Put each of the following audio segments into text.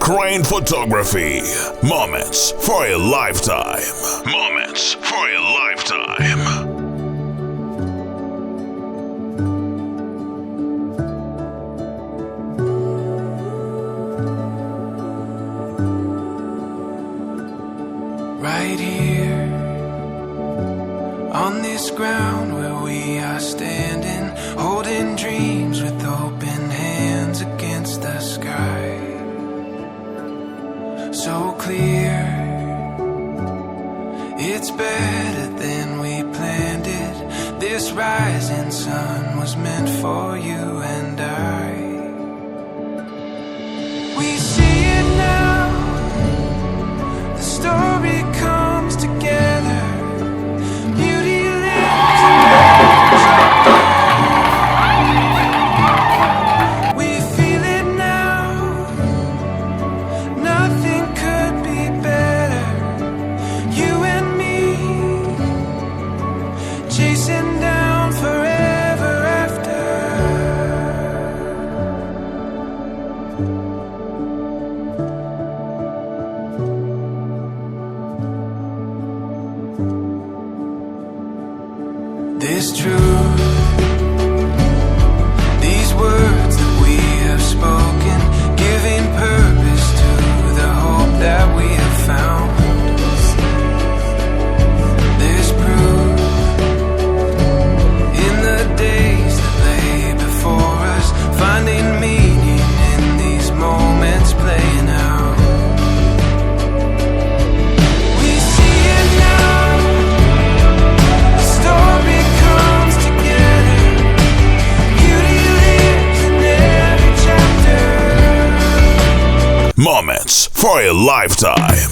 Crane Photography. Moments for a lifetime. Moments for a lifetime. Right here, on this ground where we are standing, holding dreams with open hands against the sky. So clear, it's better than we planned it. This rising sun was meant for you and I. We see it now, the story comes together. Beauty lives in every chapter. We feel it now, nothing could be better. You and me, chasing down forever after. This truth, these words that we have spoken, giving purpose to the hope that we have found. There's proof in the days that lay before us, finding meaning in these moments playing out. We see it now, the story comes together. Beauty lives in every chapter. Moments for a lifetime.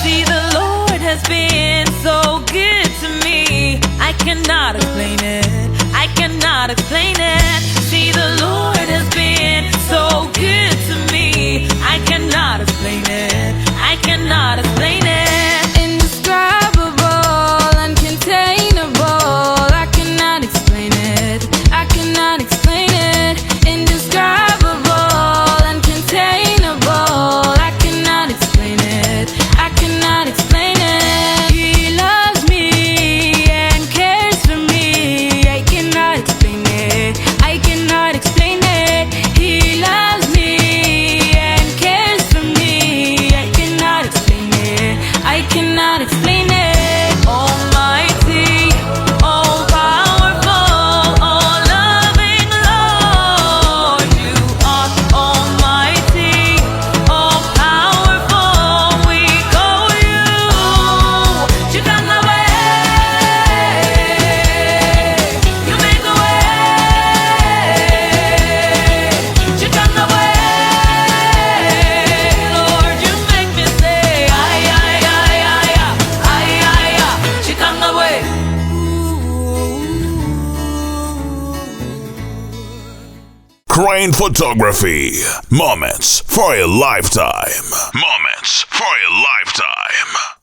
See, the Lord has been so good to me. I cannot explain it. I cannot explain it. See, the Lord has been so good to me. I cannot explain it. I cannot explain it. Indescribable, uncontainable. I cannot explain it. I cannot explain it. Indescribable, uncontainable. I cannot explain it. I cannot explain it. He loves me and cares for me. I cannot explain it. I cannot explain it. He loves me and cares for me. I cannot explain it. I cannot explain it. Almighty, all powerful, all loving Lord, you are almighty, all powerful. We call you. You got my way. You make a way. You got my way. Lord, you make me say, ay, ay, ay, ay, ay, ay, ay. You got my way. Crane Photography. Moments for a lifetime. Moments for a lifetime.